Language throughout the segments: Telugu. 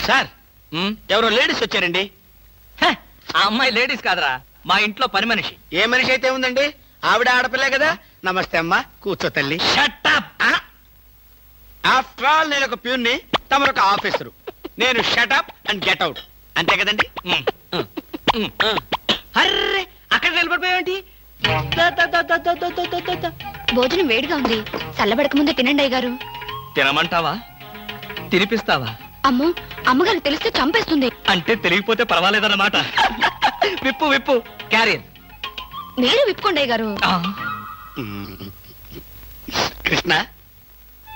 సార్ ఎవరో లేడీస్ వచ్చారండి. ఆ అమ్మాయి లేడీస్ కాదరా, మా ఇంట్లో పని మనిషి. ఏ మనిషి అయితే ఉందండి, ఆవిడ ఆడపిల్లే కదా. నమస్తే అమ్మా, కూర్చో తల్లి. ఆఫ్టర్ ఆల్ నేను ఒక ప్యూన్ని, తమరొక ఆఫీసరు. నేను షటప్ అండ్ గెట్ అవుట్, అంతే కదండి. అర్రే, అక్కడ నిలబడిపోయావేంటి? భోజనం వేడిగా ఉంది, చల్లబడక ముందే తినండి అయ్యగారు. తినమంటావా, తినిపిస్తావా? అమ్మో, అమ్మగారు తెలిస్తే చంపేస్తుంది. అంటే తెలియకపోతే పర్వాలేదన్నమాట. విప్పు విప్పు క్యారియర్. మీరు విప్పుకోండి అయ్యగారు. కృష్ణ,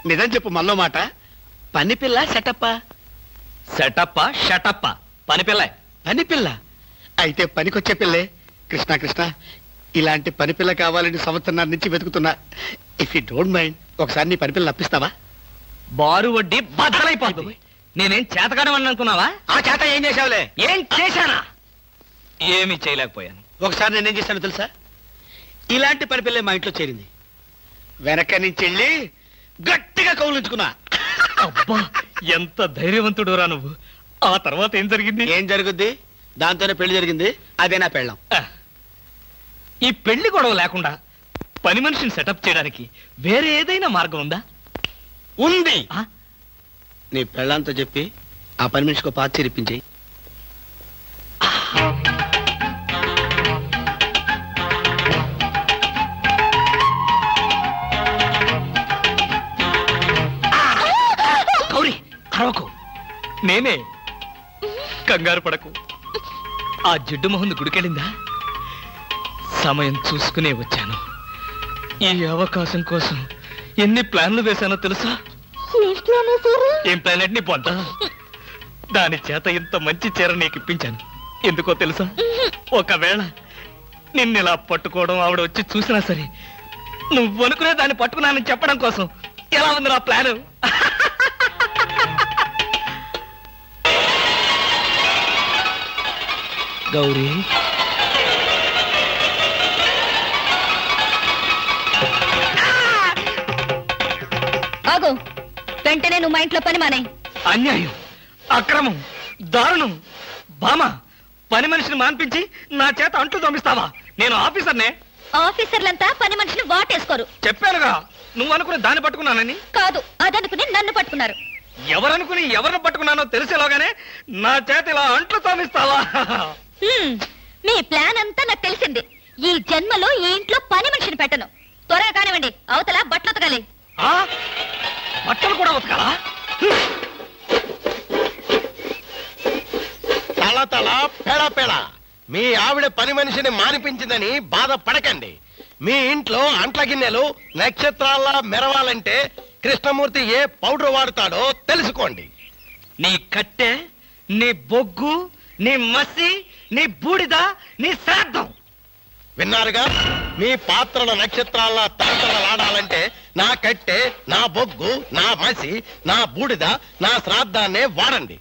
నిజం చెప్పు, మళ్ళో మాట. పని పిల్ల సెటప్పా? సెటప్పా షటప్పా? పని పిల్ల. పని పిల్ల అయితే పనికొచ్చే పిల్లే. కృష్ణ కృష్ణ, ఇలాంటి పని పిల్ల కావాలని సంవత్సరం నుంచి వెతుకుతున్నా. ఇఫ్ యూ డోంట్ మైండ్, ఒకసారి నీ పని పిల్ల అప్పిస్తావా? బారు వడ్డీ బద్దలైపోతుంది. నేనేం చేతకాడమని అనుకున్నావా? ఆ చేత ఏం చేసావులే? ఏం చేశానా? ఏమీ చేయలేకపోయాను. ఒకసారి నేనేం చేశాను తెలుసా? ఇలాంటి పని పిల్లే మా ఇంట్లో చేరింది. వెనక నుంచి వెళ్ళి గట్టిగా కౌలించుకున్నా. అబ్బా, ఎంత ధైర్యవంతుడు రా నువ్వు. ఆ తర్వాత ఏం జరిగింది? ఏం జరుగుద్ది? దాంతోనే పెళ్లి జరిగింది. అదే నా పెళ్ళం. ఈ పెళ్లి గొడవ లేకుండా పని మనిషిని సెటప్ చేయడానికి వేరే ఏదైనా మార్గం ఉందా? ఉంది. నీ పెళ్ళంతో చెప్పి ఆ పని మనిషికి పాత చేరిపించేయి. గౌరీ, అరవకు. నేనే. కంగారు పడకు. ఆ జిడ్డు మొహంది గుడికెళ్ళిందా? సమయం చూసుకునే వచ్చాను. ఈ అవకాశం కోసం ఎన్ని ప్లాన్లు వేశానో తెలుసా? ఏం ప్లాన్ అంటే నీ పొంట. దాని చేత ఇంత మంచి చీర నీకు ఇప్పించాను. ఎందుకో తెలుసా? ఒకవేళ నిన్నిలా పట్టుకోవడం ఆవిడ వచ్చి చూసినా సరే, నువ్వు అనుకునే దాన్ని పట్టుకున్నానని చెప్పడం కోసం. ఎలా ఉంది నా ప్లాను? గౌరీ, ఆగు. వెంటనే నువ్వు మా ఇంట్లో పని మానే. అన్యాయం, అక్రమం, దారుణం. బామ, పని మనిషిని మాన్పించి నా చేత అంట్లు తోమిస్తావా? నేను ఆఫీసర్నే. ఆఫీసర్లంతా పని మనిషిని వాటేసుకోరు. చెప్పానుగా, నువ్వు అనుకుని దాన్ని పట్టుకున్నానని. కాదు, అదనుకుని నన్ను పట్టుకున్నారు. ఎవరనుకుని ఎవరిని పట్టుకున్నానో తెలిసేలాగానే నా చేత ఇలా అంట్లు తోమిస్తావా? మీ ప్లాన్ అంతా నాకు తెలిసింది. ఈ జన్మలో ఈ ఇంట్లో పని మనిషిని పెట్టను. త్వరగా కానివ్వండి, అవతల బట్టలు ఉతకాలి. బట్టలు కూడా ఉతకాలా? తల తల పెడ పెడ. మీ ఆవిడ పని మనిషిని మానిపించిందని బాధపడకండి. మీ ఇంట్లో అంట్ల గిన్నెలు నక్షత్రాల్లా మెరవాలంటే కృష్ణమూర్తి ఏ పౌడర్ వాడతాడో తెలుసుకోండి. నీ కట్టె, నీ బొగ్గు, నీ మసి, నీ బూడిద, నీ శ్రాద్ధం. విన్నారుగా? మీ పాత్రల నక్షత్రాల్లా తలతలలాడాలంటే నా కట్టె, నా బొగ్గు, నా మసి, నా బూడిద, నా శ్రాద్ధాన్నే వాడండి.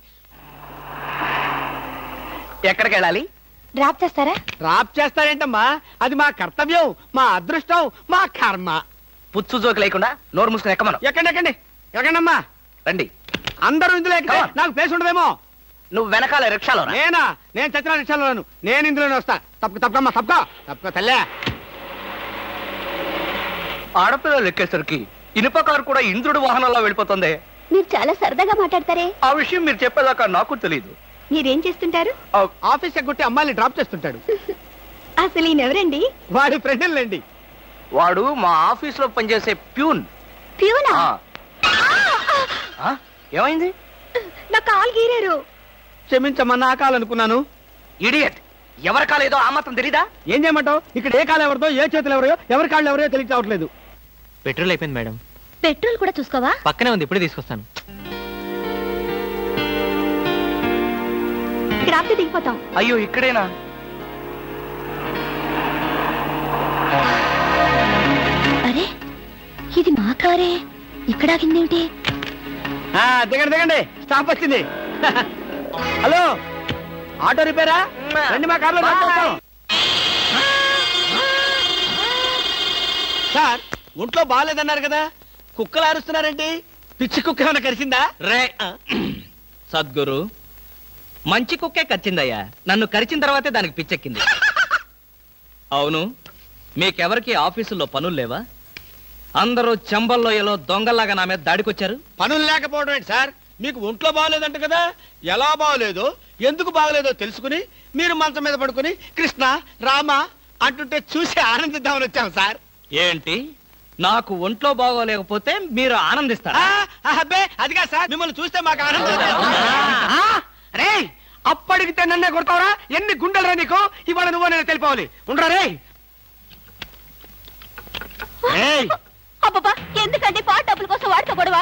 ఎక్కడికి వెళ్ళాలి? డ్రాప్ చేస్తారా? డ్రాప్ చేస్తారేంటమ్మా? అది మా కర్తవ్యం, మా అదృష్టం, మా కర్మ. పుచ్చు జోకి లేకుండా నోరు మూసుకుని ఎక్కమను. ఎక్కండి ఎక్కండమ్మా. రండి. అందరూ ఇందులో ఎక్కితే నాకు ప్లేస్ ఉండదేమో. నువ్వు వెనకాల రిక్షాలో. నేనా? నేను చచ్చిన రిక్షాలోను. నేను ఇందులోనే వస్తా. తప్పకమ్మా, తప్పక తల్లే. ఆడపిల్లలు ఎక్కేసరికి ఇనుప కారు కూడా ఇంద్రుడు వాహనంలో వెళ్ళిపోతుంది. మీరు చాలా సరదాగా మాట్లాడతారే. ఆ విషయం మీరు చెప్పేదాకా నాకు తెలియదు. మీరేం చేస్తుంటారు? ఆఫీస్ ఎగ్గొట్టి అమ్మాయిని డ్రాప్ చేస్తుంటాడు. అసలు ఈయనెవరండి? వాడి ఫ్రెండ్లండి. వాడు మా ఆఫీస్ లో పనిచేసే ప్యూన్. ప్యూనా? ఏమైంది? నా కాలు గీరారు. క్షమించమ్మా, నా కాలనుకున్నాను. ఇడియట్, ఎవరి కాలేదో ఆ మాత్రం తెలీదా? ఏం చేయమంటావు? ఇక్కడ ఏ కాలు ఎవరిదో, ఏ చేతులు ఎవరో, ఎవరి కాళ్ళు ఎవరో తెలియక రావట్లేదు. పెట్రోల్ అయిపోయింది మేడం. పెట్రోల్ కూడా చూసుకోవా? పక్కనే ఉంది, ఇప్పుడే తీసుకొస్తాను. ఇక్కడ ఆపితే దిగిపోతాం. అయ్యో, ఇక్కడేనా? అరే, ఇది మా కారే. ఇక్కడ ఆగిందేమిటి? దిగండి, స్టాప్ వచ్చింది. హలో, ఆటో రిపేరా? రండి, మా కార్లో సార్. ఒంట్లో బాగాలేదన్నారు కదా, కుక్కలు అరుస్తున్నారేంటి? పిచ్చి కుక్క ఏమైనా కరిచిందా? రే సద్గురు, మంచి కుక్కే కరిచిందయ్యా. నన్ను కరిచిన తర్వాతే దానికి పిచ్చెక్కింది. అవును, మీకెవరికి ఆఫీసుల్లో పనులు లేవా? అందరూ చెంబల్లోయలో దొంగల్లాగా నా మీద దాడికొచ్చారు. పనులు లేకపోవడం ఏంటి సార్? మీకు ఒంట్లో బాగోలేదంట కదా, ఎలా బాగోలేదో ఎందుకు బాగోలేదో తెలుసుకుని మీరు మంచం మీద పడుకుని కృష్ణ రామ అంటుంటే చూసి ఆనందిద్దామని వచ్చాం సార్. ఏంటి, నాకు ఒంట్లో బాగోలేకపోతే మీరు ఆనందిస్తారా? అబ్బే అదిగా సార్, మిమ్మల్ని చూస్తే మాకు ఆనందం. రే అప్పడిగితే నన్నే కొడతావరా? ఎన్ని గుండెలరా నీకు? ఇవాళ నువ్వు నేను తెలిపోవాలి. ఉండరా రే. అబ్బబ్బా, ఎందుకండి పాట డబ్బుల కోసం వాడుతూ గొడవ?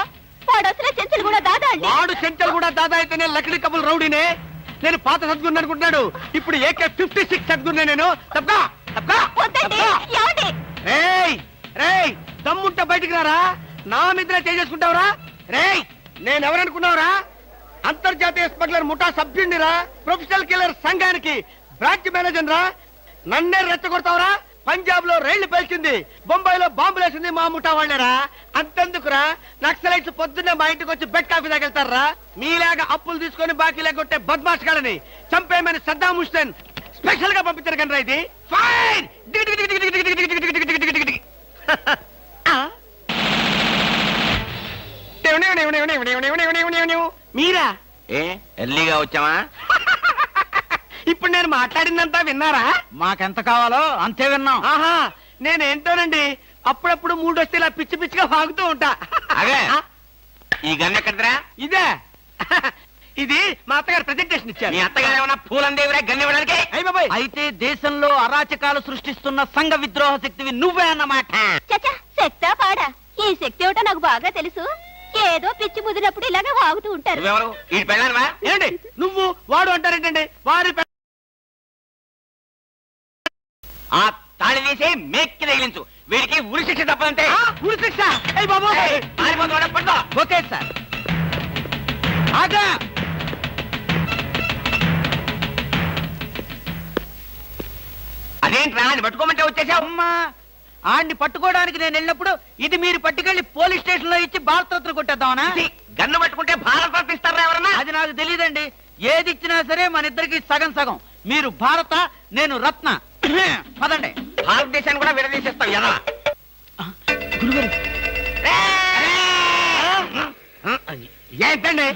వాడు అసలే చెంచలు కూడా దాదా అండి. వాడు చెంచలు కూడా దాదా అయితేనే లకిడి కబుల్ రౌడీనే. నేను పాత సద్గురు అనుకుంటున్నాడు, ఇప్పుడు AK-56 సద్గురునే నేను. తప్పా తప్పా వద్దండి, ఏమండి? రేయ్ రేయ్, దమ్ముంటే బయటికి రారా. నా మీద చేసుకుంటావురా? రేయ్, నేనెవరనుకున్నావురా? అంతర్జాతీయ స్మగ్లర్ ముఠా సభ్యుడిరా, ప్రొఫెషనల్ కిల్లర్ సంఘానికి బ్రాంచ్ మేనేజర్ రా. నన్నే రెచ్చగొడతావురా? పంజాబ్ లో రైళ్లు పేల్చింది, బొంబాయిలో బాంబులు వేసింది మా ముఠా వాళ్ళేరా. అంతెందుకురా, నక్సలైట్స్ పొద్దున్నే మా ఇంటికి వచ్చి బెడ్ కాఫీ తాగెళ్తారా? మీలాగా అప్పులు తీసుకొని బాకీ లేకొట్టే బద్మాష్ గాలని చంపేయమని సద్దాం హుస్సేన్ స్పెషల్ గా పంపించారు కనరా. ఇది ఫైన్. మీరా? ఎర్లీగా వచ్చావా? ఇప్పుడు నేను మాట్లాడిందంతా విన్నారా? మాకెంత కావాలో అంతే విన్నాం. ఆహా, నేనేంటోనండి అప్పుడప్పుడు మూడొస్తే ఇలా పిచ్చి పిచ్చిగా వాగుతూ ఉంటా. అదే. ఈ గన్ ఎక్కడరా? ఇదే. ఇది మా అత్తగారు ప్రెజెంటేషన్ ఇచ్చారు. మీ అత్తగారు ఏమన్నా పూలందేవిరా గన్ ఇవ్వడానికి? అయ్య బాబాయ్, అయితే దేశంలో అరాచకాలు సృష్టిస్తున్న సంఘ విద్రోహ శక్తివి నువ్వే అన్నమాట. చచ్చా, శక్తా పాడా? ఈ శక్తి ఏమిటో నాకు బాగా తెలుసు. ఏదో పిచ్చి ముదిరినప్పుడు ఇలాగే వాగుతూ ఉంటారు. నువ్వెవరు? ఈ పెళ్ళానువా? ఏంటి నువ్వు వాడు అంటారేంటండి? వారి ఆ తాళి తీసి మేక్కి తగిలించు. వీడికి ఉరి శిక్ష తప్పదంటే. ఉరి శిక్ష? అయ్య బాబు, పట్టుకో. Okay sir. ఆగా. అదేంట్రా, అది పట్టుకోమంటే వచ్చేసావు? అమ్మా, ఆడిని పట్టుకోవడానికి నేను వెళ్ళినప్పుడు ఇది మీరు పట్టుకెళ్లి పోలీస్ స్టేషన్ లో ఇచ్చి భారతరత్న కొట్టేద్దామనా? గన్ను పట్టుకుంటే భారత ఇస్తారా ఎవరన్నా? అది నాకు తెలియదండి. ఏది ఇచ్చినా సరే మన ఇద్దరికి సగం సగం. మీరు భారత, నేను రత్న. పదండి. భారతదేశాన్ని కూడా విడదీసేస్తావు ఎలా? గురుగారు, ఏంటండి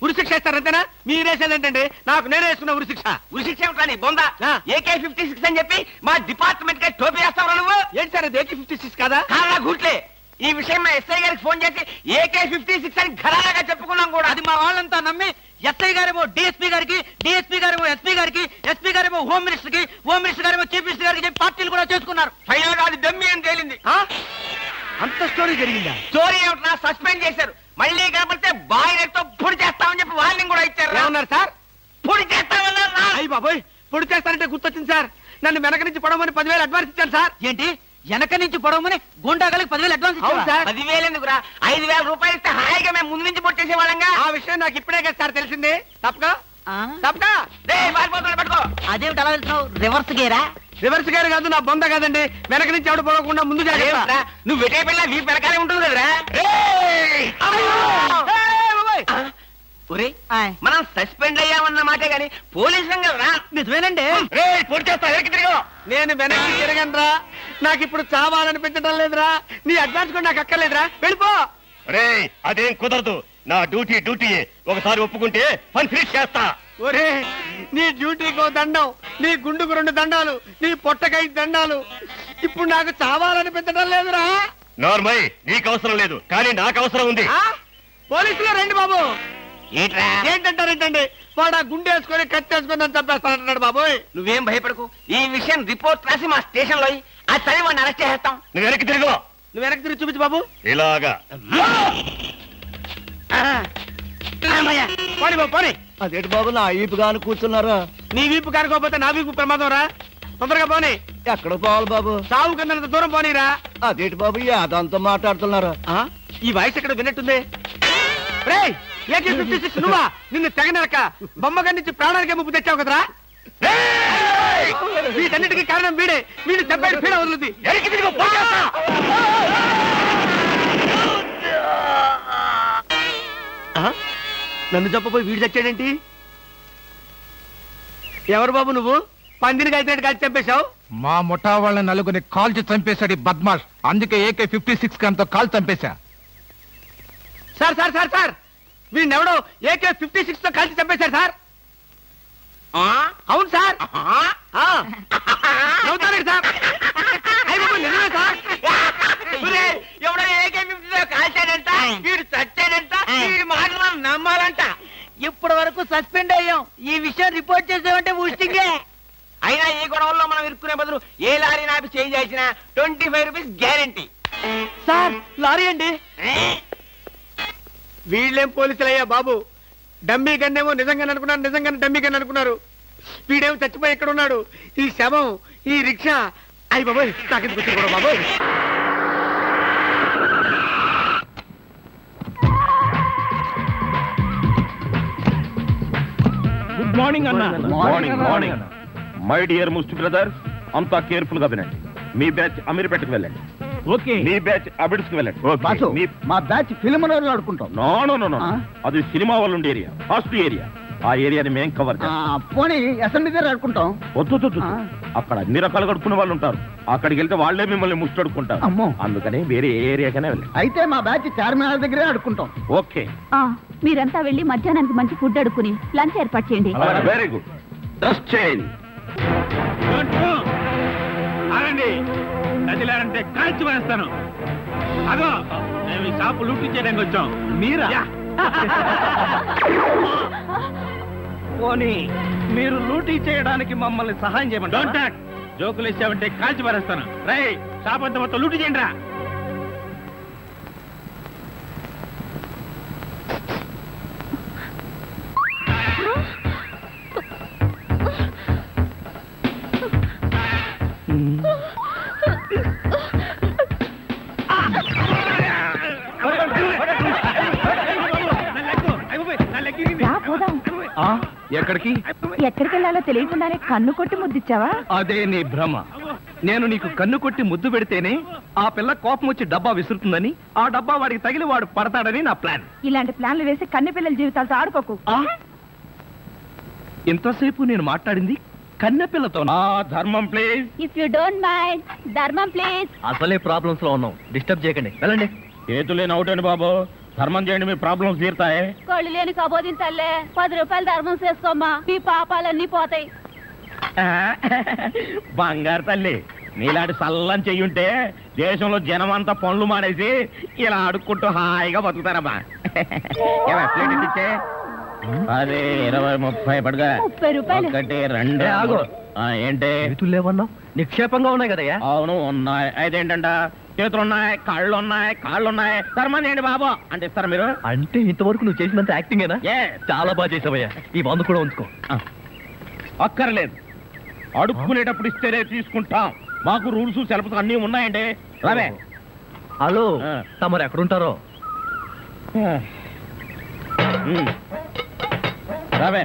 ఉరి శిక్ష ఇస్తారంతేనా? మీరేసేదేంటండి? నాకు నేనే వేసుకున్న ఉరి శిక్ష. ఉరి శిక్ష ఏమిట్రా నీ బొంద? ఆ. AK-56 అని చెప్పి మా డిపార్ట్మెంట్ కి టోపీ వేస్తావు నువ్వు? ఏంటి సార్ అది AK-56 కాదా? కాలా గుట్లే. ఈ విషయం మా ఎస్ఐ గారికి ఫోన్ చేసి AK-56 అని ఘరాగా చెప్పుకున్నాం కూడా. అది మా వాళ్ళంతా నమ్మి ఎస్ఐ గారేమో డిఎస్పీ గారికి, డిఎస్పీ గారేమో ఎస్పీ గారికి, ఎస్పీ గారేమో హోమ్ మినిస్టర్ కి, హోమ్ మినిస్టర్ గారేమో చీఫ్ మినిస్టర్ గారికి చెప్పి పార్టీలు కూడా చేసుకున్నారు. ఫైనల్ గా అది దమ్మి అని తేలింది. ఆ? అంత స్టోరీ జరిగిందా? స్టోరీ ఏమిట్రా, సస్పెండ్ చేశారు. మళ్ళీ కనపడితే బాయిలర్తో పొడి చేస్తామని చెప్పి వార్నింగ్ కూడా ఇచ్చారు. ఏమన్నారు సార్? పొడి చేస్తామన్నారు. అయ్యి బాబోయ్, పొడి చేస్తారంటే గుర్తొచ్చింది సార్. నన్ను వెనక నుంచి పడమని 10,000 అడ్వాన్స్ ఇచ్చాను సార్. ఏంటి, వెనక నుంచి పొడవమని గుండాగలకి 10,000 అడ్వాన్స్ అవును ఇచ్చావా? సార్. 10,000 ఎందుకురా, 5,000 రూపాయలు ఇస్తే హాయిగా మేము ముందు నుంచి పొట్టేసే వాళ్ళంగా. ఆ విషయం నాకు ఇప్పుడే కదా సార్ తెలిసింది. తప్పగా ఆ? తప్పగా పట్టుకో. అదేమిటి అలా వెళ్తున్నావు? రివర్స్ గేరా? రివర్స్ గారు కాదు, నా బొంద కాదండి. వెనక నుంచి ఎవడు పోకుండా ముందు జాగ్రత్త. అదేమిట్రా, నువ్వు వెటే పిల్ల వీ వెనకాలే ఉంటుంది కదరా. ఒరేయ్, ఆయ్. మనం సస్పెండ్ అయ్యామన్న మాటే గాని పోలీసు రా. నిజమేనండి. పొడి చేస్తా, వెనక్కి తిరిగి. నేను వెనక్కి తిరగనరా. నాకు ఇప్పుడు చావాలనిపించడం లేదురా. నీ అడ్వాన్స్ కూడా నాకు అక్కర్లేదురా. వెళ్ళిపో. అదేం కుదరదు. నా డ్యూటీయే. ఒకసారి ఒప్పుకుంటే పని ఫినిష్ చేస్తా. ఒరే, నీ డ్యూటీకో దండం, నీ గుండుకు 2 దండాలు, నీ పొట్టకై దండాలు. ఇప్పుడు నాకు చావాలనిపించడం లేదురా. నార్మల్, నీకు అవసరం లేదు, కానీ నాకు అవసరం ఉంది. ఆ? పోలీసులు రండి బాబు. ఏంట్రా? ఏంటంటారేంటండి? వాడు ఆ గుండె వేసుకొని కత్తి వేసుకొని నన్ను చంపేస్తానంటున్నాడు బాబోయ్. నువ్వేం భయపడకు. ఈ విషయం రిపోర్ట్ రాసి మా స్టేషన్ లో ఆ చదివి వాడిని అరెస్ట్ చేస్తాం. నువ్వు వెనక్కి తిరుగు. నువ్వు వెనక్కి తిరిగి చూపించు బాబు. ఇలాగా. పోనీ బాబు, పోనీ. అదేంటి బాబు, నా ఈపుగాను కూర్చున్నారా? నీ వీపు కారుకోపోతే నా వీపు ప్రమాదం రా. తొందరగా పోనీ. ఎక్కడ పోవాలి బాబు? సాగు కింద దూరం పోనీరా. అదేంటి బాబు, అదంతా మాట్లాడుతున్నారా? ఈ వాయిస్ ఎక్కడ విన్నట్టుంది. రేయ్, AK-56 నువ్వా? నిన్ను తెగనరక బొమ్మగారి నుంచి ప్రాణానికే ముప్పు తెచ్చావు కదరా. వీటన్నిటికీ కారణం వీడే. వీడు దెబ్బడి పీడ వదులుద్ది. నన్ను చెప్పబోయి వీడు చచ్చాడేంటి? ఎవరు బాబు నువ్వు? పందిని కలిసినట్టు కలిసి చంపేశావు. మా ముఠా వాళ్ళ నలుగురిని కాల్చి చంపేశాడు ఈ బద్మాష్. అందుకే AK-56 గన్తో కాల్ చంపేశా. సార్ సార్ సార్ సార్ వీడినెవడో AK-56 తో కలిసి చంపేశారు సార్. అవును సార్. నవ్వుతారండి సార్. అయ్య బాబు, నిజమే సార్. ఎవడో AK-50 కాల్చాడంట, వీడు చచ్చాడంట, వీడి మాటలు నమ్మాలంట. ఇప్పటి వరకు సస్పెండ్ అయ్యాం. ఈ విషయం రిపోర్ట్ చేసామంటే ఊస్టింగే. అయినా ఈ గొడవల్లో మనం ఇరుక్కునే బదులు ఏ లారీ నాపి చేంజ్ చేసినా 25 రూపీస్ గ్యారెంటీ. సార్ లారీ అండి. వీళ్ళేం పోలీసులయ్యా బాబు. డమ్మీ గన్నేమో నిజంగానే అనుకున్నారు, నిజంగానే డమ్మీ గన్ అనుకున్నారు. వీడేమో చచ్చిపోయి ఎక్కడ ఉన్నాడు. ఈ శవం, ఈ రిక్షా. అయ్యి బాబోయ్, నాకెందుకు వచ్చింది కూడా బాబోయ్. గుడ్ మార్నింగ్ అన్న. Morning morning. My dear ముస్ట్ brothers, అంతా కేర్ఫుల్ గా వినండి. మీ బ్యాచ్ అమీర్పేటకు వెళ్ళండి. ఓకే. మీ బ్యాచ్ అబిడ్స్ కి వెళ్ళండి. మా బ్యాచ్ ఫిల్మ్ ఆడుకుంటాం. నో నో నో నో, అది సినిమా వాళ్ళు ఉండే ఏరియా, ఫాస్ట్ ఏరియా. ఆ ఏరియాని మేం కవర్ చేస్తాం. పోనీ అసెంబ్లీ దగ్గర ఆడుకుంటాం. వద్దు, అక్కడ అన్ని రకాలుగా అడుక్కునే వాళ్ళు ఉంటారు. అక్కడికి వెళ్తే వాళ్ళే మిమ్మల్ని ముష్టి అడుక్కుంటారు. అమ్మో. అందుకని వేరే ఏరియాకనే వెళ్ళండి. అయితే మా బ్యాచ్ చార్మినార్ దగ్గరే ఆడుకుంటాం. ఓకే. మీరంతా వెళ్ళి మధ్యాహ్నానికి మంచి ఫుడ్ అడుక్కుని లంచ్ ఏర్పాటు చేయండి. Very good. Dress change. కదిలారంటే కాల్చి వేస్తాను. అదో మేము ఈ షాపు లూటీ చేయడానికి వచ్చాం. మీరా? పోనీ మీరు లూటీ చేయడానికి మమ్మల్ని సహాయం చేయమంటారు. జోకులు వేసామంటే కాల్చి పారేస్తాను. రై, షాప్ అంతా మొత్తం లూటీ చేయండి రా. ఎక్కడికి? ఎక్కడికి వెళ్ళాలో తెలియకుండానే కన్ను కొట్టి ముద్దిచ్చావా? అదే నీ భ్రమ. నేను నీకు కన్ను కొట్టి ముద్దు పెడితేనే ఆ పిల్ల కోపం వచ్చి డబ్బా విసురుతుందని, ఆ డబ్బా వాడికి తగిలి వాడు పడతాడని నా ప్లాన్. ఇలాంటి ప్లాన్లు వేసి కన్నె పిల్లల జీవితాలతో ఆడుకోకు. ఇంతసేపు నేను మాట్లాడింది కన్నెపిల్లతో. ధర్మం please. If you don't mind, ధర్మం ప్లీజ్. అసలే ప్రాబ్లమ్స్ లో ఉన్నాం, డిస్టర్బ్ చేయకండి, వెళ్ళండి. చేతులేని అవుటండి బాబు, ధర్మం చేయండి, మీ ప్రాబ్లమ్స్ తీరుతాయి. కళ్ళు లేని కబోదిన తల్లే, 10 రూపాయలు ధర్మం చేసుకోమ్మా, మీ పాపాలన్నీ పోతాయి. బంగారు తల్లి, నీలాంటి సల్లం చెయ్యుంటే దేశంలో జనం అంతా పనులు మానేసి ఇలా అడుక్కుంటూ హాయిగా బతుకుతారమ్మా. ఇచ్చే అదే 20, 30 పడగా. 30 రూపాయలు. 1, 2 ఆగు. ఏంటి లేవన్నావు? నిక్షేపంగా ఉన్నాయి కదయ్యా. అవును ఉన్నాయి. అయితే ఏంటంట, చేతులున్నాయి, కాళ్ళున్నాయి, ధర్మం చేయండి బాబు అంటే ఇస్తారా మీరు? అంటే ఇంతవరకు నువ్వు చేసినంత యాక్టింగేనా? చాలా బాగా చేసావయ్యా. ఈ వంద కూడా ఉంచుకో. అక్కర్లేదు, అడుక్కునేటప్పుడు ఇస్తేనే తీసుకుంటాం. మాకు రూల్స్ సెలవులు అన్నీ ఉన్నాయండి. రావే. హలో, తమరు ఎక్కడుంటారో? రావే.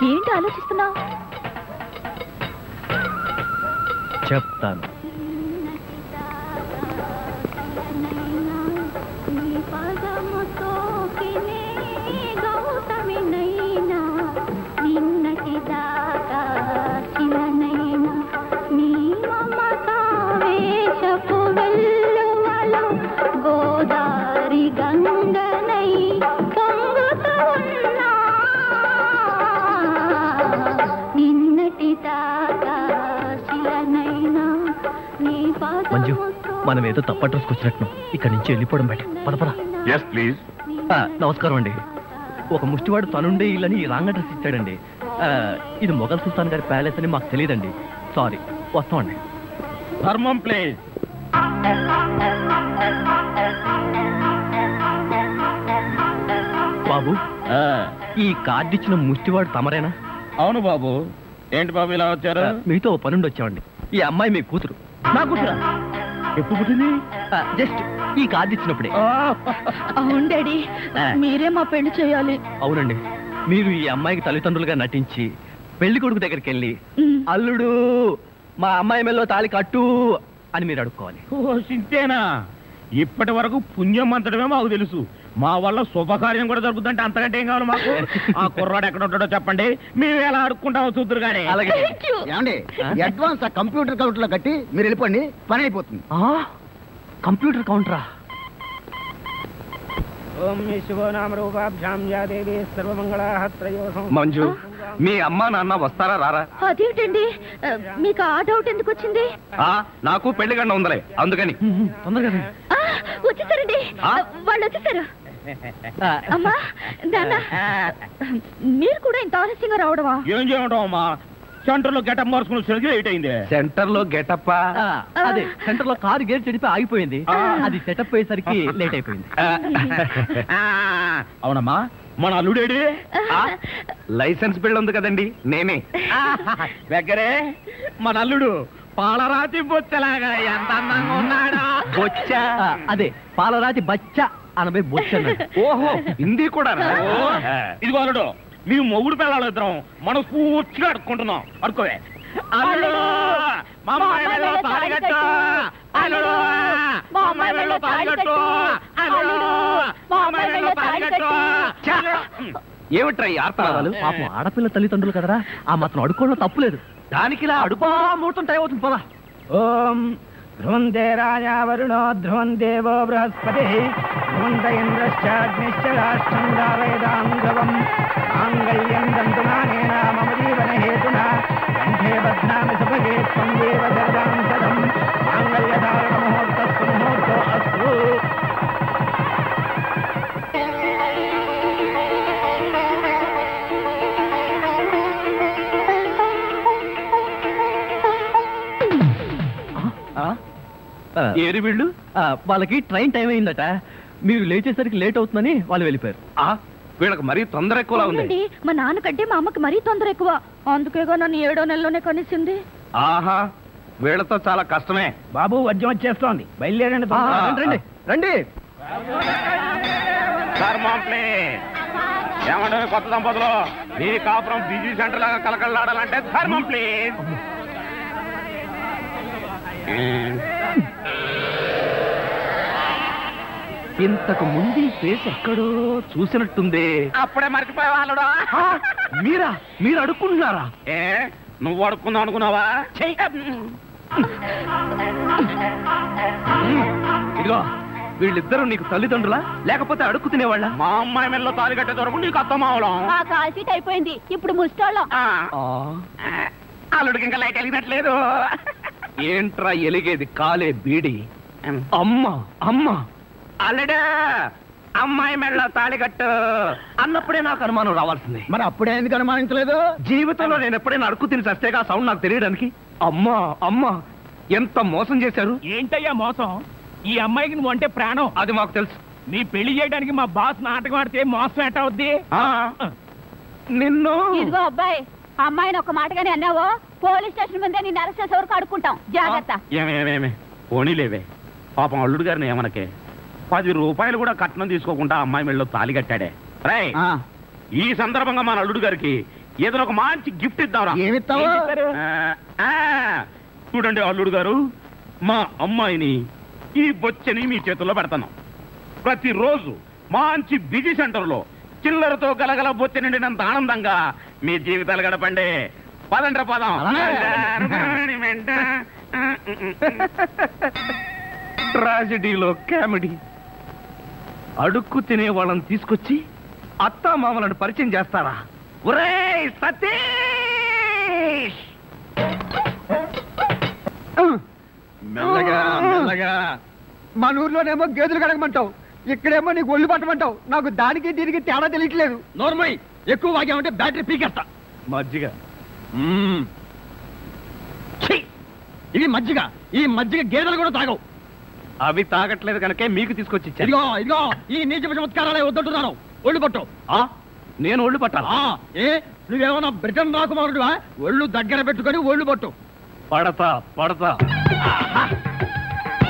ఏంటి ఆలోచిస్తున్నావు? చెప్తాను. గోదారి గంగనై పొంగుతూ ఉన్నా, నిన్నటి దాకా శిలనైనా నీ మంజు, మనం ఏదో తప్ప డ్రెస్కి వచ్చినట్టు ఇక్కడి నుంచి వెళ్ళిపోవడం బయట. పదపద. Yes please. నమస్కారం అండి. ఒక ముష్టివాడు తనుండే ఇల్లని రాంగ్ అడ్రస్ ఇచ్చాడండి. ఇది మొఘల్ సుల్తాన్ గారి ప్యాలెస్ అని మాకు తెలియదండి. సారీ, వస్తామండి. ధర్మం ప్లీజ్. బాబు, ఈ కార్డు ఇచ్చిన ముష్టివాడు తమరేనా? అవును బాబు. ఏంటి బాబు ఇలా వచ్చారు? మీతో ఓ పనుండి వచ్చామండి. ఈ అమ్మాయి మీ కూతురు. నా కూతురా? ఎప్పుడు పుట్టింది? జస్ట్ ఈ కార్డు ఇచ్చినప్పుడే. అవును డాడీ, మీరే మా పెళ్లి చేయాలి. అవునండి, మీరు ఈ అమ్మాయికి తల్లిదండ్రులుగా నటించి పెళ్లి కొడుకు దగ్గరికి వెళ్ళి, అల్లుడు మా అమ్మాయి మెల్లో తాళి కట్టు అని మీరు అడుక్కోవాలి. ఓ సింతేనా? ఇప్పటి వరకు పుణ్యం అంతటమే మాకు తెలుసు. మా వల్ల శుభకార్యం కూడా జరుగుతుంటే అంతకంటే ఏం కావాలి మాకు? ఆ కుర్రాడు ఎక్కడ ఉంటాడో చెప్పండి, మేము ఎలా అడుక్కుంటామో చూద్దరు కానీ. అలాగే. Thank you. ఏమండి అడ్వాన్స్ ఆ కంప్యూటర్ కౌంటర్ లో కట్టి మీరు వెళ్ళిపోండి, పని అయిపోతుంది. కంప్యూటర్ కౌంటరా? ఓం శివనామరూపాభ్యాం యా దేవి సర్వమంగళాత్రయోసం. మంజు, మీ అమ్మా నాన్న వస్తారా రారా? అదేంటండి మీకు ఆ డౌట్ ఎందుకు వచ్చింది? నాకు పెళ్లి గండ ఉందలే, అందుకని. తొందరగా ఆ, వచ్చేసారండి. వాళ్ళు వచ్చేసారు. అమ్మా నాన్న, మీరు కూడా ఇంత ఆలస్యంగా రావడమా? ఏం చేయడం అమ్మా, సెంటర్ లో గెటప్ మార్చుకుని వచ్చేసరికి లేట్ అయింది. సెంటర్ లో గెటప్? అదే, సెంటర్ లో కారు గేర్ చెడిపి ఆగిపోయింది, అది సెటప్ అయ్యేసరికి లేట్ అయిపోయింది. అవునమ్మా, మన అల్లుడేడి? లైసెన్స్ బిల్ ఉంది కదండి, నేనే. దగ్గరే మన అల్లుడు పాలరాతి బొచ్చలాగా ఎంత అందంగా ఉన్నాడా. బొచ్చా? అదే పాలరాతి బచ్చ అనబై బొచ్చ. ఓహో, హిందీ కూడా. ఇదిగో అల్లుడు, మీ మొగుడు పిల్లలు ఇద్దరం మనం పూర్తిగా అడుక్కుంటున్నాం. అడుకోవే. అల్లుడు, మా అమ్మాయి మెడలో తాళి కట్టు. అల్లుడు, మా అమ్మాయి మెడలో తాళి కట్టు. అల్లుడు, మా అమ్మాయి మెడలో తాళి కట్టు. ఏమిట్రా ఈ ఆర్తనాదాలు? పాపం ఆడపిల్ల తల్లిదండ్రులు కదరా, ఆ మాత్రం అడుక్కోవడం తప్పులేదు. దానికి ఇలా అడుపా ముహూర్తం టైం అవుతుంది. పదా. ఓం ధ్రువందే రాజా వరుణో ధ్రువం దేవో బృహస్పతి ధ్రువంత ఇంద్రశ్చాగ్నిశ్చ రాష్ట్రం దావేదాం ధ్రువం మాంగళ్యం దంతునానేన మమ జీవన హేతునా కంఠే బధ్నామి సుభగే త్వం దేవ జగదాం సదం మాంగళ్యధారణ ముహూర్తస్సు ముహూర్తో అస్తు. ఏరి వీళ్ళు? వాళ్ళకి ట్రైన్ టైం అయిందట, మీరు లేచేసరికి లేట్ అవుతుందని వాళ్ళు వెళ్ళిపోయారు. వీళ్ళకి మరీ తొందర ఎక్కువలా ఉంది. అవునండి, మా నాన్నకంటే మా అమ్మకి మరీ తొందర ఎక్కువ, అందుకేగా నన్ను 7వ నెలలోనే కనిసింది. ఆహా, వీళ్ళతో చాలా కష్టమే. బాబు వద్యం వచ్చేస్తోంది, బయలుదేరండి. రండి రండి. ఏమంటే కొత్త దంపతులు, మీ కాపురం బిజీ సెంటర్ లాగా కలకలాడాలంటే ధర్మం ప్లీజ్. ఇంతకు ముందు ఈ ఫేస్ ఎక్కడో చూసినట్టుంది. అప్పుడే మర్చిపోయే వాళ్ళుడా. మీరా? మీరు అడుక్కుంటున్నారా? ఏ, నువ్వు అడుక్కుందాం అనుకున్నావా? ఇదిగో, వీళ్ళిద్దరూ నీకు తల్లిదండ్రులా లేకపోతే అడుక్కు తినేవాళ్ళ? మా అమ్మాయి మెల్లో తాలి కట్టే దొరకు నీకు అత్తమావడం. ఆ కాల్ సీట్ అయిపోయింది, ఇప్పుడు ముస్టాళ్ళం. అల్లుడికి ఇంకా లైట్ వెలిగినట్లేదు. ఏంట్రా ఎలిగేది? కాలే బీడి. అమ్మ అమ్మ, అల్లుడు అమ్మాయి మెళ్ళలో తాళి కట్టు అన్నప్పుడే నాకు అనుమానం రావాల్సింది. మరి అప్పుడే ఎందుకు అనుమానించలేదు? జీవితంలో నేను ఎప్పుడైనా అడుక్కు తిని చస్తేగా సౌండ్ నాకు తెలియడానికి. అమ్మా అమ్మా, ఎంత మోసం చేశారు. ఏంటయ్యా మోసం? ఈ అమ్మాయికి నువ్వు అంటే ప్రాణం. అది మాకు తెలుసు. నీ పెళ్లి చేయడానికి మా బాస్ నాటకం ఆడితే మోసం ఎట్ట అవుద్ది? నిన్ను ఇదిగో అబ్బాయి, అమ్మాయిని ఒక మాటగానే అన్నావో పోలీస్ స్టేషన్ ముందే నిన్ను అరెస్ట్ చేసే వరకు అడుక్కుంటాం, జాగ్రత్త. ఏమేమేమే పోనీలేవే, పాపం అల్లుడు గారిని ఏమనకే. 10 రూపాయలు కూడా కట్నం తీసుకోకుండా అమ్మాయి మెళ్ళలో తాళి కట్టాడే. రై, ఈ సందర్భంగా మన అల్లుడు గారికి ఏదో ఒక మంచి గిఫ్ట్ ఇద్దాంరా. ఏమిస్తావు? చూడండి అల్లుడు గారు, మా అమ్మాయిని ఈ బొచ్చని మీ చేతుల్లో పెడతాను. ప్రతిరోజు మంచి బిజీ సెంటర్లో చిల్లరతో గలగల బొచ్చ నిండినంత ఆనందంగా మీ జీవితాలు గడపండి. పదండ్ర పదం. ట్రాజడీలో కామెడీ. అడుక్కు తినే వాళ్ళని తీసుకొచ్చి అత్తా మామలను పరిచయం చేస్తారా? ఒరేయ్ సతీష్! మెల్లగా మెల్లగా. మన ఊర్లోనేమో గేదెలు కడగమంటావు, ఇక్కడేమో నీకు ఒళ్ళు పట్టమంటావు. నాకు దానికి దీనికి తేడా తెలియట్లేదు. నోర్మై, ఎక్కువ వాగామంటే బ్యాటరీ పీకేస్తా. మజ్జిగ. ఇది మజ్జిగ. ఈ మజ్జిగ గేదెలు కూడా తాగవు. అవి తాగట్లేదు కనుకే మీకు తీసుకొచ్చి ఇచ్చాను. ఇదిగో ఇదిగో, ఈ నీచ చమత్కారాలే వద్దంటున్నాను. ఒళ్ళు పట్టు. నేను ఒళ్ళు పట్టాలా? ఏ, నువ్వేమన్నా బ్రిటన్ రాకుమారుడువా? ఒళ్ళు దగ్గర పెట్టుకొని ఒళ్ళు పట్టు. పడతా పడతా.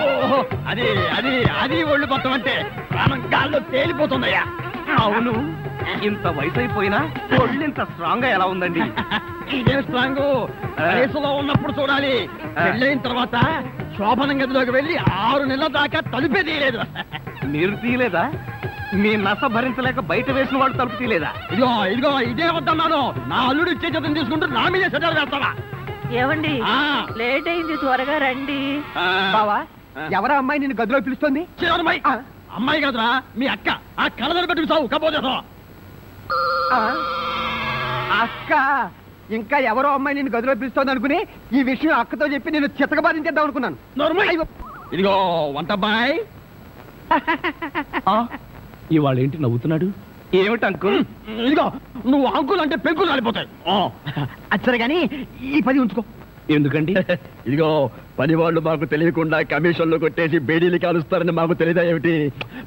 ఓహో, అది అది అది ఒళ్ళు పట్టం అంటే ప్రాణం గాల్లో తేలిపోతుందయ్యా. అవును, ఇంత వయసు అయిపోయినా ఒళ్ళు ఇంత స్ట్రాంగ్ గా ఎలా ఉందండి? ఇదే స్ట్రాంగ్ వయసులో ఉన్నప్పుడు చూడాలి. పెళ్ళైన తర్వాత శోభనం గదిలోకి వెళ్ళి 6 నెలల దాకా తలుపే తీయలేదు. మీరు తీయలేదా? మీ నస భరించలేక బయట వేసిన వాళ్ళు తలుపు తీలేదా? ఇదిగో ఇదే వద్దన్నాను. నా అల్లుడు ఇచ్చే చేతం తీసుకుంటూ నా మీదే సెటర్ వేస్తావా? ఏమండి ఆ. లేట్ అయింది, త్వరగా రండి. బావా, ఎవరా అమ్మాయి నిన్ను గదిలో పిలుస్తుంది? చిన్నమ్మాయి. అమ్మాయి కదరా మీ అక్క. ఆ కళ్ళదర పెట్టుకు సావు కపోతే అక్క, ఇంకా ఎవరో అమ్మాయి నిన్ను గదిలో పిలుస్తోంది అనుకుని ఈ విషయం అక్కతో చెప్పి నేను చితకబాధించేద్దాం అనుకున్నాను. నోర్మై. ఇదిగో వంటబ్బాయ్. ఇవాళ ఏంటి నవ్వుతున్నాడు? ఏమిటి అంకుల్? ఇదిగో నువ్వు అంకుల్ అంటే పెంకులు రాలిపోతాయి. అచ్చరే గాని ఈ 10 ఉంచుకో. ఎందుకండి? ఇదిగో పని వాళ్ళు మాకు తెలియకుండా కమిషన్లు కొట్టేసి బేడీలు కాలుస్తారని మాకు తెలియదా ఏమిటి?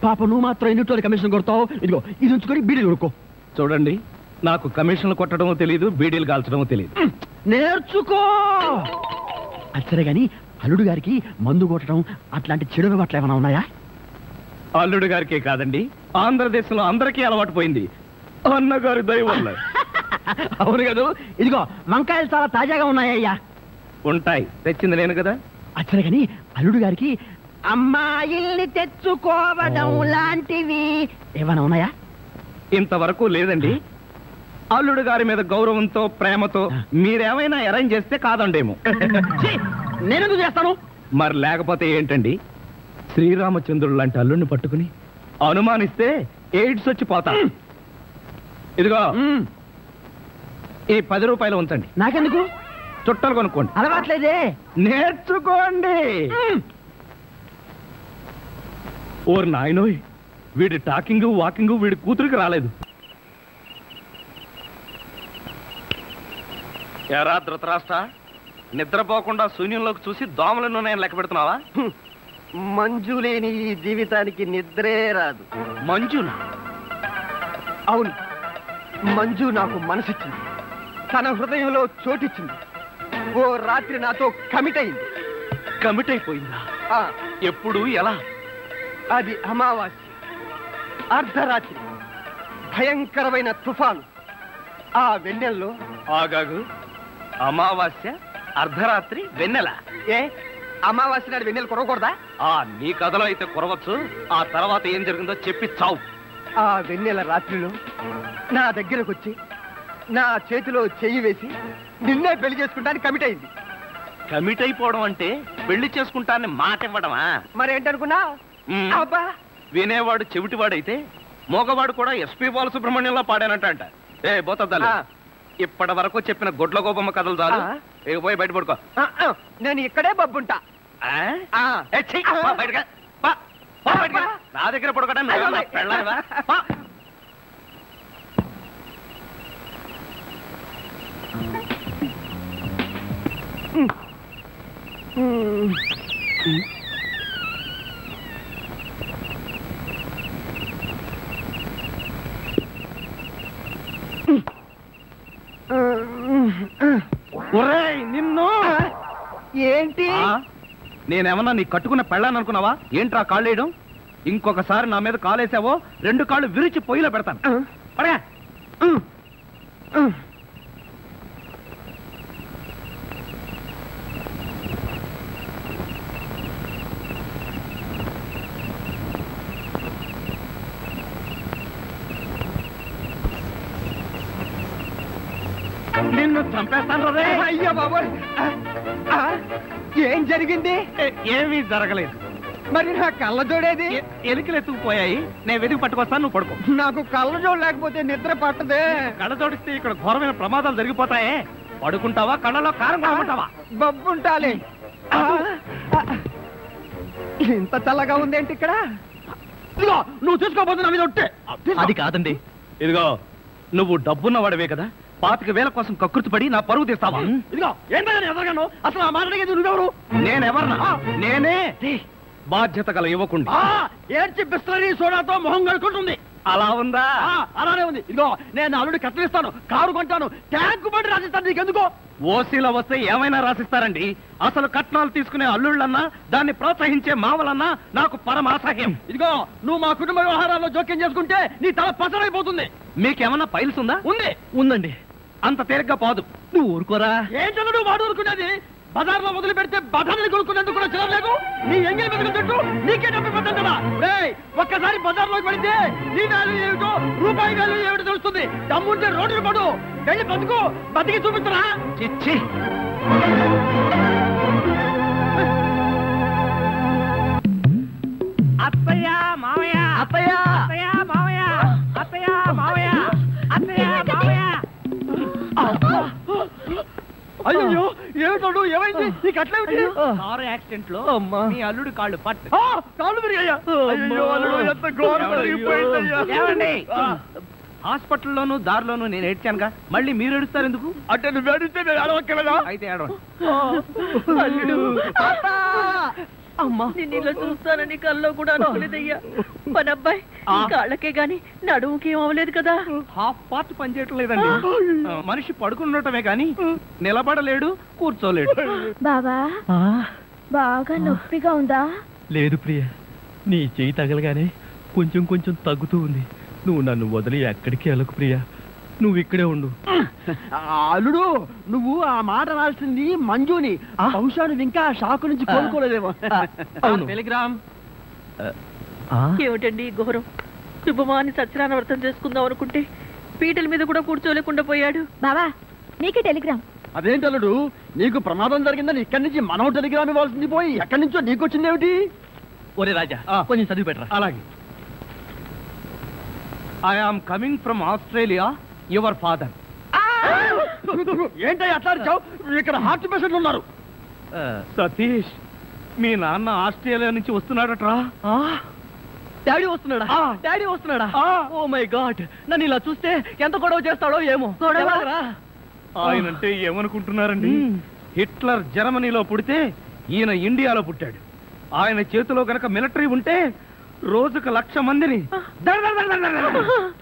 పాప నువ్వు మాత్రం ఎన్ని కమిషన్ కొడతావు? ఇదిగో ఇది ఉంచుకొని బీడీలు కొడుకో. చూడండి, నాకు కమిషన్లు కొట్టడమో తెలియదు, బీడీలు కాల్చడమో తెలియదు. నేర్చుకో. అచ్చరే గాని అల్లుడు గారికి మందు కొట్టడం అట్లాంటి చెడు అలవాట్లు ఏమైనా ఉన్నాయా? అల్లుడు గారికే కాదండి, ఆంధ్రదేశంలో అందరికీ అలవాటు పోయింది అన్నగారి దయ వల్ల. అవును కదా. ఇదిగో వంకాయలు చాలా తాజాగా ఉన్నాయ్యా. ఉంటాయి, తెచ్చింది నేను కదా. అచ్చరే గాని అల్లుడు గారికి అమ్మాయిల్ని తెచ్చుకోవడం లాంటివి ఏమైనా ఉన్నాయా? ఇంతవరకు లేదండి. అల్లుడు గారి మీద గౌరవంతో ప్రేమతో మీరేమైనా అరేంజ్ చేస్తే కాదండేమో. నేనెందుకు చేస్తాను? మరి లేకపోతే ఏంటండి? శ్రీరామచంద్రుడు లాంటి అల్లుడిని పట్టుకుని అనుమానిస్తే ఎయిడ్స్ వచ్చి పోతా. ఇదిగో ఈ 10 రూపాయలు ఉంచండి. నాకెందుకు? చుట్టలు కొనుక్కోండి. అలవాట్లేదే. నేర్చుకోండి. ఓర్ నాయనోయ్, వీడి టాకింగ్ వాకింగ్ వీడి కూతురికి రాలేదు. ఎరా ధృతరాష్ట్ర, నిద్రపోకుండా శూన్యంలోకి చూసి దోమలను నేను లెక్క పెడుతున్నావా? మంజు లేని ఈ జీవితానికి నిద్రే రాదు. మంజున? అవును, మంజు నాకు మనసిచ్చింది, తన హృదయంలో చోటిచ్చింది. ఓ రాత్రి నాతో కమిట్ అయింది. కమిట్ అయిపోయిందా? ఆ, ఎప్పుడు, ఎలా? అది అమావాస్య, అర్ధరాత్రి, భయంకరమైన తుఫాను. ఆ వెన్నెల్లో ఆగాగు. అమావాస్య, అర్ధరాత్రి, వెన్నెల. ఏ అమావాస్య నాడు వెన్నెలు కురవకూడదా? నీ కథలో అయితే కురవచ్చు. ఆ తర్వాత ఏం జరిగిందో చెప్పి చావు. ఆ వెన్నెల రాత్రిలో నా దగ్గరకు వచ్చి నా చేతిలో చెయ్యి వేసి నిన్నే పెళ్లి చేసుకుంటానికి కమిట్ అయింది. కమిట్ అయిపోవడం అంటే పెళ్లి చేసుకుంటానని మాట ఇవ్వడమా? మరేంటనుకున్నా? మ్మ్. అబ్బా, వినేవాడు చెవిటివాడైతే మోగవాడు కూడా ఎస్పి బాలసుబ్రహ్మణ్యంలో పాడానంట. ఏ బోతద్దాలు, ఆ. ఇప్పటి వరకు చెప్పిన గొడ్ల గోపమ్మ కథలు చాలు. ఆ. ఇక పోయి బయట పడుకో. నేను ఇక్కడే బబ్బుంటా. ఆ? ఏ, ఛీ, పో బయటకు. పో, పో బయటకు. నా దగ్గర పడుకోవడం నువ్వేమన్నా పెళ్ళానివా? పో. ఒరేయ్, నిన్ను ఏంటి? నేనేమన్నా నీ కట్టుకున్న పెళ్ళాను అనుకున్నావా? ఏంట్రా కాళ్ళేయడం? ఇంకొకసారి నా మీద కాలేసావో 2 కాళ్ళు విరిచి పొయ్యిలో పెడతాను. పడగా. నిన్ను చంపేస్తాను రే. అయ్యో బాబోయ్, ఏం జరిగింది? ఏమీ జరగలేదు. మరి నా కళ్ళ జోడేది? ఎలికలు ఎత్తుకుపోయాయి. నేను వెతికి పట్టుకొస్తాను, నువ్వు పడుకో. నాకు కళ్ళ జోడు లేకపోతే నిద్ర పట్టదే. కళ్ళ జోడిస్తే ఇక్కడ ఘోరమైన ప్రమాదాలు జరిగిపోతాయే. పడుకుంటావా, కళ్ళలో కారం కాకుంటావా? బబ్బుంటాలి. ఇంత చల్లగా ఉందేంటి ఇక్కడ? ఇదిగో నువ్వు తీసుకోబోతున్నా నా మీద ఒట్టే. అది కాదండి. ఇదిగో నువ్వు డబ్బున్న వాడివే కదా, 25,000 కోసం కకృతి పడి నా పరువు తీస్తావా? ఇదిగో ఏంటో ఎదగను. అసలు ఆ మాట్లాడేది నువ్వెవరు? నేనెవరన్నా? నేనే బాధ్యత గల యువకుండి. ఏడ్చి బిస్లరీ సోడాతో మొహం కడుకుంటుంది. అలా ఉందా? అలానే ఉంది. ఇదిగో నేను అల్లుడి కట్టలిస్తాను, కారు కొంటాను, ట్యాంకు బండి రాసిస్తాను. నీకెందుకో? ఓసీలో వస్తే ఏమైనా రాసిస్తారండి. అసలు కట్నాలు తీసుకునే అల్లుళ్ళన్నా, దాన్ని ప్రోత్సహించే మామలన్నా నాకు పరమ అసహ్యం. ఇదిగో నువ్వు మా కుటుంబ వ్యవహారాల్లో జోక్యం చేసుకుంటే నీ తల పసరైపోతుంది. మీకేమన్నా ఫైల్స్ ఉందా? ఉంది. ఉందండి. అంత తేలిగ్గా పోదు. నువ్వు ఊరుకోరా. ఏంటన్నా నువ్వు వాడు ఊరుకునేది? బజార్లో వదిలి పెడితే బఠానీలు కొనుక్కునేందుకు కూడా చిరలేదు. నీ ఎంగిలి బతుకు చుట్టూ నీకే డబ్బు పెట్టా. ఒక్కసారి బజార్లోకి పడితే నీ వాల్యూ ఏమిటో రూపాయి వాల్యూ ఏమిటో తెలుస్తుంది. దమ్ముంటే రోడ్డు పడు, వెళ్ళి బతుకు, బతికి చూపిస్తున్నా. చిచ్చి అత్తయ్య మావయ్య, అత్తయ్య అత్తయ్య మావయ్య, అత్తయ్య మావయ్య, అత్తయ్య మావయ్య. అయ్యో ఏమిటోడు, ఏమైంది? నీకు అట్లేమిటి? కారు యాక్సిడెంట్ లో మీ అల్లుడు కాళ్ళు పట్టు. కాళ్ళు తిరిగాయ్యా. అయ్యో అల్లుడు, ఎంత ఘోరం జరిగిపోయిందయ్యా. ఏమండి, హాస్పిటల్లోను దారిలోను నేను ఏడ్చానుగా, మళ్ళీ మీరు ఏడుస్తారు ఎందుకు? అంటే నువ్వు ఏడిస్తే నేను ఏడవక్కలేదా? అయితే ఏడవండి. అల్లుడు అమ్మా, నేను ఇలా చూస్తానని కల్లో కూడా అనుకోలేదయ్యా. మన అబ్బాయి కాళ్ళకే గాని నడుముకి ఏం అవ్వలేదు కదా. హాఫ్ పార్ట్ పనిచేయట్లేదండి. మనిషి పడుకుండటమే కానీ నిలబడలేడు, కూర్చోలేడు. బాబా బాగా నొప్పిగా ఉందా? లేదు ప్రియ, నీ చేయి తగలగానే కొంచెం కొంచెం తగ్గుతూ ఉంది. నువ్వు నన్ను వదిలి ఎక్కడికి వెళ్ళకు ప్రియ, నువ్వు ఇక్కడే ఉండు. అల్లుడు, నువ్వు ఆ మాట రాల్సింది మంజుని. బహుశా నువ్వు ఇంకా షాకు నుంచి కోలుకోలేదేమో. టెలిగ్రామ్. ఏమిటండి ఈ ఘోరం? శుభమాని సత్యనారాయణ వ్రతం చేసుకుందాం అనుకుంటే పీటల మీద కూడా కూర్చోలేకుండా పోయాడు. బావా నీకే టెలిగ్రామ్. అదేంటి అల్లుడు, నీకు ప్రమాదం జరిగిందని ఇక్కడి నుంచి మనం టెలిగ్రామ్ ఇవ్వాల్సింది పోయి ఎక్కడి నుంచో నీకు వచ్చింది ఏమిటి? ఒరే రాజా, కొంచెం చదివి పెట్టరా. అలాగే. I am coming from Australia, your father. ఏంటో అట్లా అరిచావ్? ఇక్కడ హార్ట్ పేషెంట్లు ఉన్నారు. సతీష్, మీ నాన్న ఆస్ట్రేలియా నుంచి వస్తున్నాడట్రా. డాడీ వస్తున్నాడా? డాడీ వస్తున్నాడా? ఓ మై గాడ్, నన్ను ఇలా చూస్తే ఎంత గొడవ చేస్తాడో ఏమో. ఆయనంటే ఏమనుకుంటున్నారండి? హిట్లర్ జర్మనీలో పుడితే ఈయన ఇండియాలో పుట్టాడు. ఆయన చేతిలో గనక మిలిటరీ ఉంటే రోజుకు 1,00,000 మందిని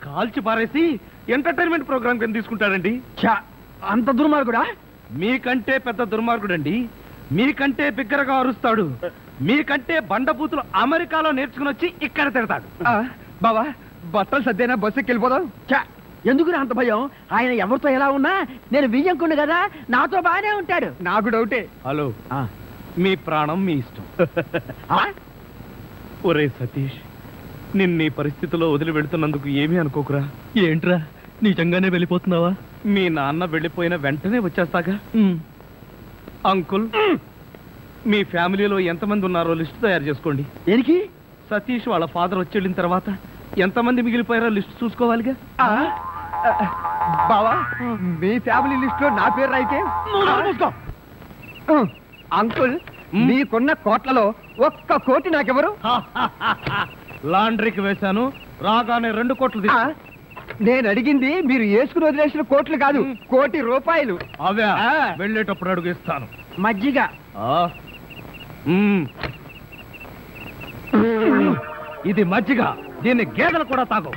కాల్చి పారేసి ఎంటర్టైన్మెంట్ ప్రోగ్రామ్ కింద తీసుకుంటాడండి. అంత దుర్మార్గుడా? మీకంటే పెద్ద దుర్మార్గుడండి. మీకంటే బిగ్గరగా అరుస్తాడు. మీకంటే బండబూతులు అమెరికాలో నేర్చుకుని వచ్చి ఇక్కడ తిడతాడు. బావా, బట్టలు సర్దేనా, బస్సుకి వెళ్ళిపోదాం. ఎందుకు అంత భయం? ఆయన ఎవరితో ఎలా ఉన్నా నేను వియ్యంకుండు కదా, నాతో బాగానే ఉంటాడు. నాకు డౌటే. హలో, మీ ప్రాణం మీ ఇష్టం. ఒరే సతీష్, నిన్న పరిస్థితిలో వదిలి వెళుతున్నందుకు ఏమీ అనుకోకురా. ఏంట్రా, నిజంగానే వెళ్ళిపోతున్నావా? మీ నాన్న వెళ్ళిపోయిన వెంటనే వచ్చేస్తాగా. అంకుల్, మీ ఫ్యామిలీలో ఎంతమంది ఉన్నారో లిస్ట్ తయారు చేసుకోండి. దేనికి? సతీష్ వాళ్ళ ఫాదర్ వచ్చి వెళ్ళిన తర్వాత ఎంతమంది మిగిలిపోయారో లిస్ట్ చూసుకోవాలిగా. బావా, మీ ఫ్యామిలీ లిస్ట్ లో నా పేరు అయితే అంకుల్, మీకున్న కోట్లలో 1 కోటి నాకెవరు? లాండ్రీకి వేశాను, రాగానే 2 కోట్లు. నేను అడిగింది మీరు వేసుకుని వదిలేసిన కోట్లు కాదు, 1 కోటి రూపాయలు. అవే వెళ్ళేటప్పుడు అడుగు ఇస్తాను. మజ్జిగ. ఇది మజ్జిగ, దీన్ని గేదెలు కూడా తాగు.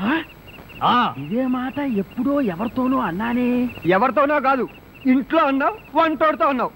ఇదే మాట ఎప్పుడో ఎవరితోనో అన్నానే. ఎవరితోనో కాదు, ఇంట్లో అన్నావు, వంటోడితో అన్నావు.